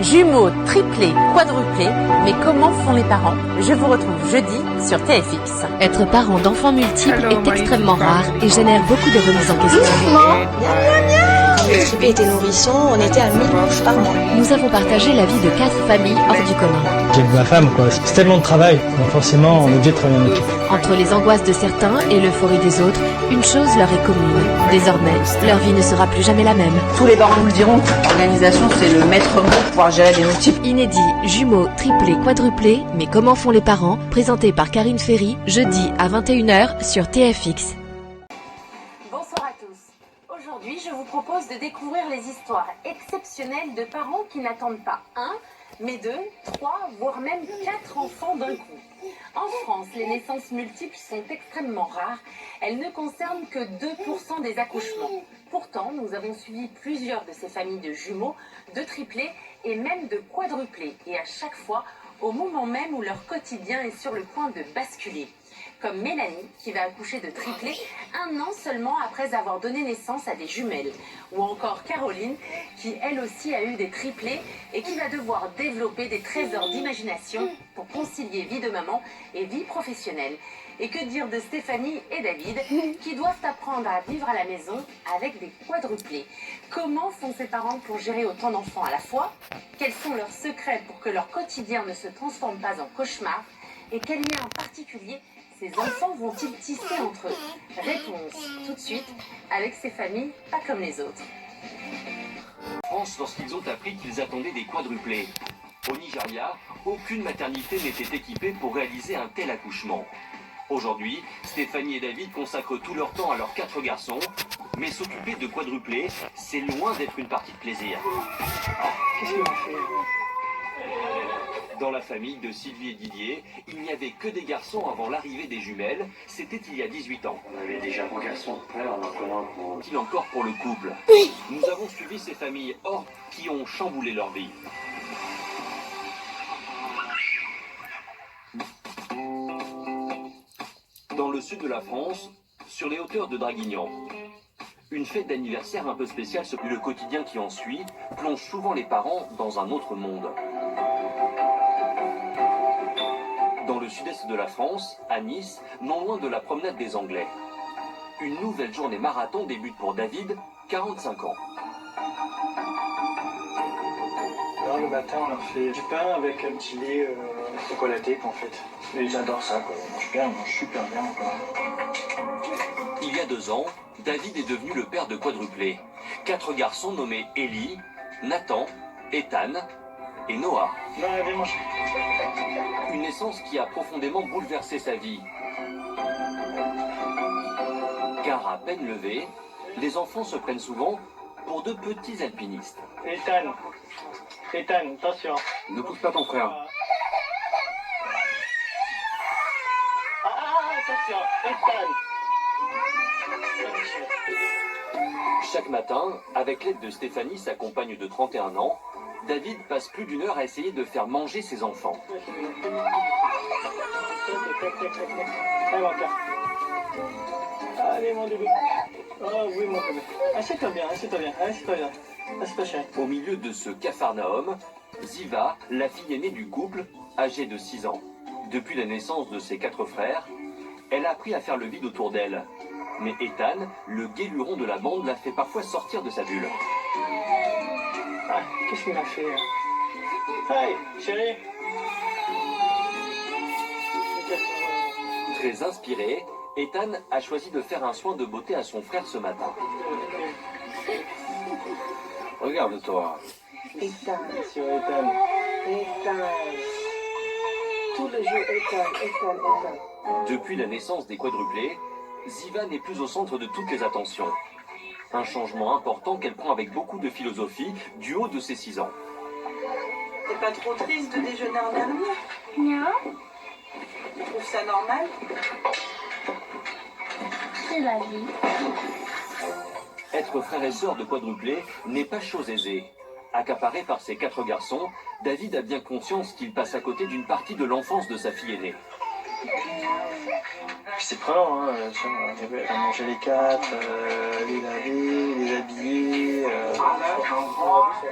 Jumeaux, triplés, quadruplés, mais comment font les parents? Je vous retrouve jeudi sur TFX. Être parent d'enfants multiples est extrêmement rare et génère beaucoup de remises en question. Quand le triplé était nourrisson, on était à 1000 couches par mois. Nous avons partagé la vie de 4 familles hors du commun. J'aime ma femme, quoi. C'est tellement de travail, donc forcément, on est obligé de travailler en équipe. Entre les angoisses de certains et l'euphorie des autres, une chose leur est commune. Désormais, leur vie ne sera plus jamais la même. Tous les parents vous le diront, l'organisation c'est le maître mot pour pouvoir gérer des multiples. Inédit, jumeaux, triplés, quadruplés, mais comment font les parents? Présenté par Karine Ferry, jeudi à 21h sur TFX. Bonsoir à tous. Aujourd'hui, je vous propose de découvrir les histoires exceptionnelles de parents qui n'attendent pas un, mais 2, 3, voire même 4 enfants d'un coup. En France, les naissances multiples sont extrêmement rares. Elles ne concernent que 2% des accouchements. Pourtant, nous avons suivi plusieurs de ces familles de jumeaux, de triplés et même de quadruplés. Et à chaque fois, au moment même où leur quotidien est sur le point de basculer. Comme Mélanie, qui va accoucher de triplés 1 an seulement après avoir donné naissance à des jumelles. Ou encore Caroline, qui elle aussi a eu des triplés et qui va devoir développer des trésors d'imagination pour concilier vie de maman et vie professionnelle. Et que dire de Stéphanie et David, qui doivent apprendre à vivre à la maison avec des quadruplés. Comment font ces parents pour gérer autant d'enfants à la fois? Quels sont leurs secrets pour que leur quotidien ne se transforme pas en cauchemar? Et quel lien en particulier ces enfants vont-ils tisser entre eux? Réponse tout de suite avec ces familles pas comme les autres. En France, lorsqu'ils ont appris qu'ils attendaient des quadruplés. Au Nigeria, aucune maternité n'était équipée pour réaliser un tel accouchement. Aujourd'hui, Stéphanie et David consacrent tout leur temps à leurs 4 garçons, mais s'occuper de quadruplés, c'est loin d'être une partie de plaisir. Qu'est-ce qu'il a fait? Dans la famille de Sylvie et Didier, il n'y avait que des garçons avant l'arrivée des jumelles, c'était il y a 18 ans. On avait déjà 3 garçons, alors maintenant Qu'il encore pour le couple. Nous avons suivi ces familles hors qui ont chamboulé leur vie. Dans le sud de la France, sur les hauteurs de Draguignan. Une fête d'anniversaire un peu spéciale, le quotidien qui en suit, plonge souvent les parents dans un autre monde. Dans le sud-est de la France, à Nice, non loin de la promenade des Anglais. Une nouvelle journée marathon débute pour David, 45 ans. Alors, le matin, on leur fait du pain avec un petit lait chocolaté, en fait. Et ils adorent ça, quoi. Ils mangent bien, ils mangent super bien, quoi. Il y a 2 ans, David est devenu le père de quadruplés. 4 garçons nommés Ellie, Nathan, Ethan et Noah. Non, viens manger. Une naissance qui a profondément bouleversé sa vie. Car à peine levés, les enfants se prennent souvent pour de petits alpinistes. Ethan, attention. Ne pousse pas ton frère. Attention, Ethan. Chaque matin, avec l'aide de Stéphanie, sa compagne de 31 ans, David passe plus d'1 heure à essayer de faire manger ses enfants. Allez, mon bébé. Oh oui, mon bébé. Assieds-toi bien. Assieds-toi, chérie. Au milieu de ce capharnaüm, Ziva, la fille aînée du couple, âgée de 6 ans. Depuis la naissance de ses 4 frères, elle a appris à faire le vide autour d'elle. Mais Ethan, le gai luron de la bande, la fait parfois sortir de sa bulle. Ah, qu'est-ce qu'il a fait? Hey, chérie. Très inspiré, Ethan a choisi de faire un soin de beauté à son frère ce matin. Regarde-toi. Ethan. Sur Ethan. Tous les jours, Ethan. Depuis la naissance des quadruplés, Ziva n'est plus au centre de toutes les attentions. Un changement important qu'elle prend avec beaucoup de philosophie du haut de ses 6 ans. C'est pas trop triste de déjeuner en dernier? Non, Tu trouves ça normal? c'est la vie. Être frère et sœur de quadruplés n'est pas chose aisée. Accaparé par ses 4 garçons, David a bien conscience qu'il passe à côté d'une partie de l'enfance de sa fille aînée. C'est prenant, hein. À manger les quatre, les laver, les habiller.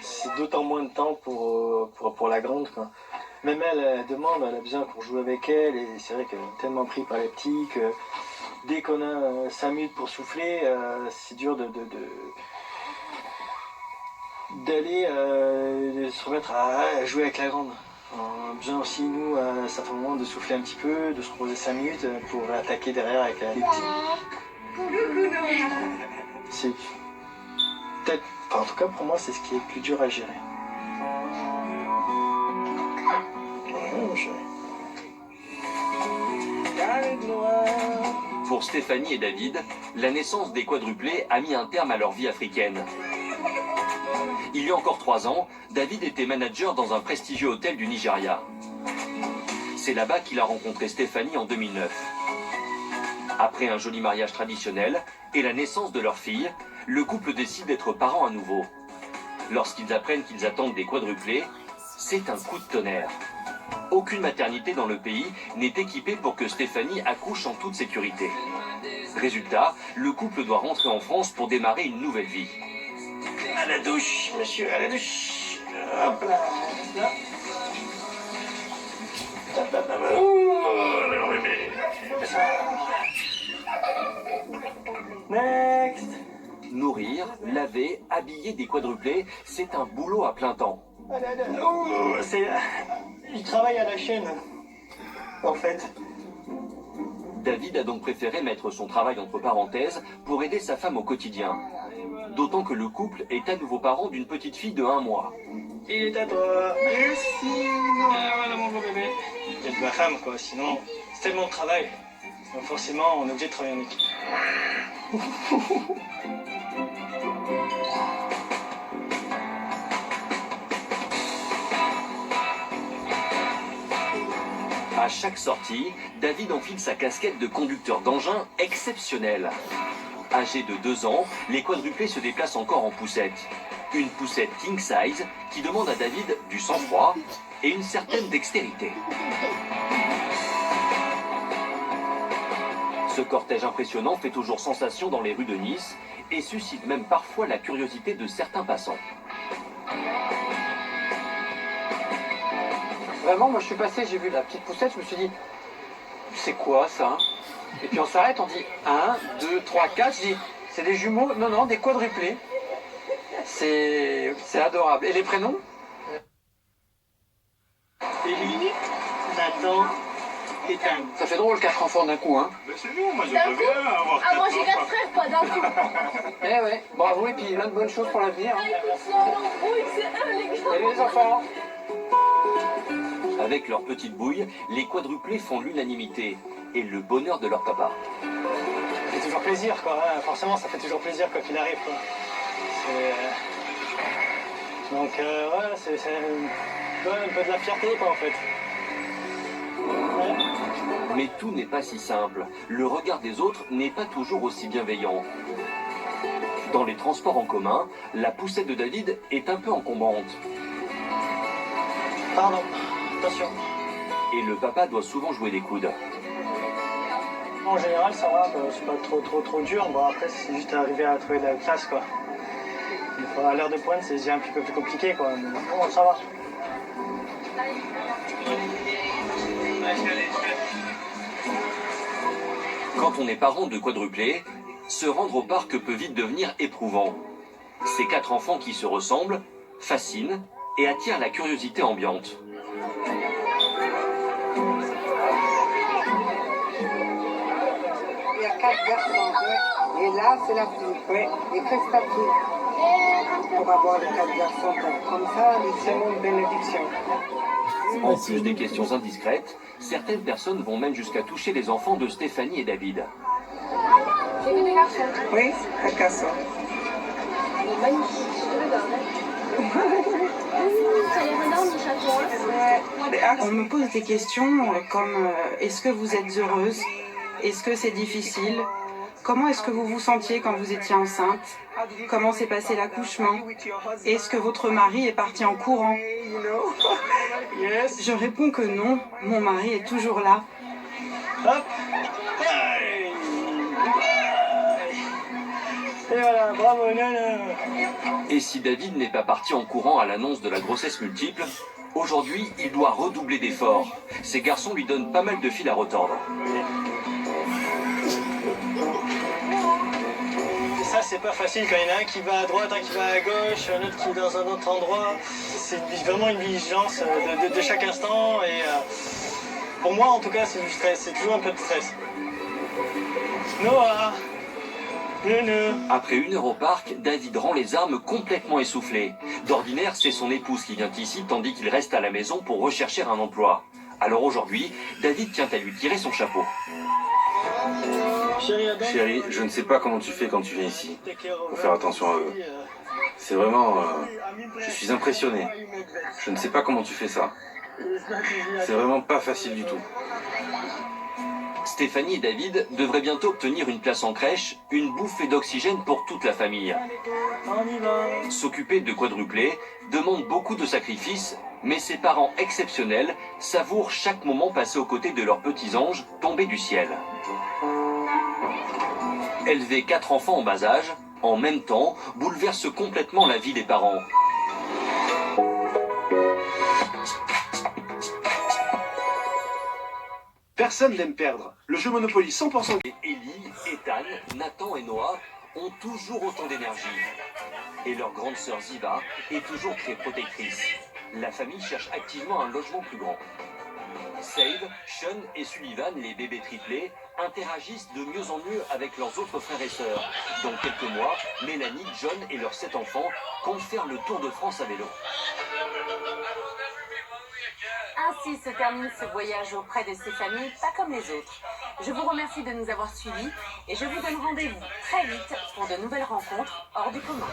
C'est d'autant moins de temps pour la grande, quoi. Même elle demande, elle a besoin qu'on joue avec elle, et c'est vrai qu'elle est tellement prise par les petits que dès qu'on a 5 minutes pour souffler, c'est dur d'aller se remettre à jouer avec la grande. On a besoin aussi, nous, à certains moments, de souffler un petit peu, de se reposer 5 minutes pour attaquer derrière avec les petits. C'est peut-être, enfin, en tout cas pour moi, c'est ce qui est le plus dur à gérer. Pour Stéphanie et David, la naissance des quadruplés a mis un terme à leur vie africaine. Il y a encore 3 ans, David était manager dans un prestigieux hôtel du Nigeria. C'est là-bas qu'il a rencontré Stéphanie en 2009. Après un joli mariage traditionnel et la naissance de leur fille, le couple décide d'être parents à nouveau. Lorsqu'ils apprennent qu'ils attendent des quadruplés, c'est un coup de tonnerre. Aucune maternité dans le pays n'est équipée pour que Stéphanie accouche en toute sécurité. Résultat, le couple doit rentrer en France pour démarrer une nouvelle vie. À la douche, monsieur, à la douche. Hop là. Oh, bébé. Next. Nourrir, laver, habiller des quadruplés, c'est un boulot à plein temps. Il travaille à la chaîne, en fait. David a donc préféré mettre son travail entre parenthèses pour aider sa femme au quotidien. D'autant que le couple est à nouveau parent d'une petite fille de 1 mois. Il est à toi. Merci. Voilà mon beau bébé. Il y a de ma femme, quoi. Sinon, c'est tellement de travail. Donc forcément, on est obligé de travailler en équipe. À chaque sortie, David enfile sa casquette de conducteur d'engin exceptionnel. Âgés de 2 ans, les quadruplés se déplacent encore en poussette. Une poussette king size qui demande à David du sang-froid et une certaine dextérité. Ce cortège impressionnant fait toujours sensation dans les rues de Nice et suscite même parfois la curiosité de certains passants. Vraiment, moi je suis passé, j'ai vu la petite poussette, je me suis dit, c'est quoi ça? Et puis on s'arrête, on dit 1, 2, 3, 4, je dis, c'est des jumeaux? Non, non, des quadruplés. C'est adorable. Et les prénoms? Élie, Nathan et Tam. Ça fait drôle 4 enfants d'un coup, hein? Mais c'est bon, moi j'aimerais bien avoir Ah, moi j'ai 4 frères, pas d'un coup. Eh ouais, bravo et puis plein de bonnes choses pour l'avenir. Ah, écoute, non, l'embrouille, c'est eux les gars. Salut les enfants! Avec leur petite bouille, les quadruplés font l'unanimité et le bonheur de leur papa. Ça fait toujours plaisir, quoi. Hein. Forcément, ça fait toujours plaisir quoi qu'il arrive, quoi. Donc, ouais, c'est un peu de la fierté, quoi, en fait. Ouais. Mais tout n'est pas si simple. Le regard des autres n'est pas toujours aussi bienveillant. Dans les transports en commun, la poussette de David est un peu encombrante. Pardon, attention. Et le papa doit souvent jouer des coudes. En général, ça va, c'est pas trop dur. Bon, après, c'est juste arriver à trouver de la place, quoi. À l'heure de pointe, c'est déjà un petit peu plus compliqué, quoi. Mais bon, ça va. Quand on est parent de quadruplés, se rendre au parc peut vite devenir éprouvant. Ces 4 enfants qui se ressemblent, fascinent et attirent la curiosité ambiante. Il y a 4 garçons, et là c'est la fille. Oui. Et qu'est-ce que t'as pris pour avoir les 4 garçons comme ça, c'est une bénédiction. En plus des questions indiscrètes, certaines personnes vont même jusqu'à toucher les enfants de Stéphanie et David. J'ai vu des garçons. Oui, 4 garçons. Magnifique, je le garde. C'est les renards du château. On me pose des questions comme est-ce que vous êtes heureuse? Est-ce que c'est difficile? Comment est-ce que vous vous sentiez quand vous étiez enceinte? Comment s'est passé l'accouchement? Est-ce que votre mari est parti en courant? Je réponds que non, mon mari est toujours là. Hop. Allez. Et voilà, bravo, Nana. Et si David n'est pas parti en courant à l'annonce de la grossesse multiple, aujourd'hui, il doit redoubler d'efforts. Ces garçons lui donnent pas mal de fil à retordre. Ça, c'est pas facile quand il y en a un qui va à droite, un qui va à gauche, un autre qui est dans un autre endroit. C'est vraiment une vigilance de chaque instant. Et pour moi, en tout cas, c'est du stress. C'est toujours un peu de stress. Noah. Après 1 heure au parc, David rend les armes complètement essoufflé. D'ordinaire, c'est son épouse qui vient ici tandis qu'il reste à la maison pour rechercher un emploi. Alors aujourd'hui, David tient à lui tirer son chapeau. Chérie, je ne sais pas comment tu fais quand tu viens ici. Faut faire attention à eux. C'est vraiment... je suis impressionné. Je ne sais pas comment tu fais ça. C'est vraiment pas facile du tout. Stéphanie et David devraient bientôt obtenir une place en crèche, une bouffée d'oxygène pour toute la famille. S'occuper de quadruplés demande beaucoup de sacrifices, mais ces parents exceptionnels savourent chaque moment passé aux côtés de leurs petits anges tombés du ciel. Élever 4 enfants en bas âge, en même temps, bouleverse complètement la vie des parents. Personne n'aime perdre. Le jeu Monopoly 100%. Et Ellie, Ethan, Nathan et Noah ont toujours autant d'énergie. Et leur grande sœur Ziva est toujours très protectrice. La famille cherche activement un logement plus grand. Save, Sean et Sullivan, les bébés triplés, interagissent de mieux en mieux avec leurs autres frères et sœurs. Dans quelques mois, Mélanie, John et leurs 7 enfants comptent faire le Tour de France à vélo. Ainsi se termine ce voyage auprès de ces familles, pas comme les autres. Je vous remercie de nous avoir suivis et je vous donne rendez-vous très vite pour de nouvelles rencontres hors du commun.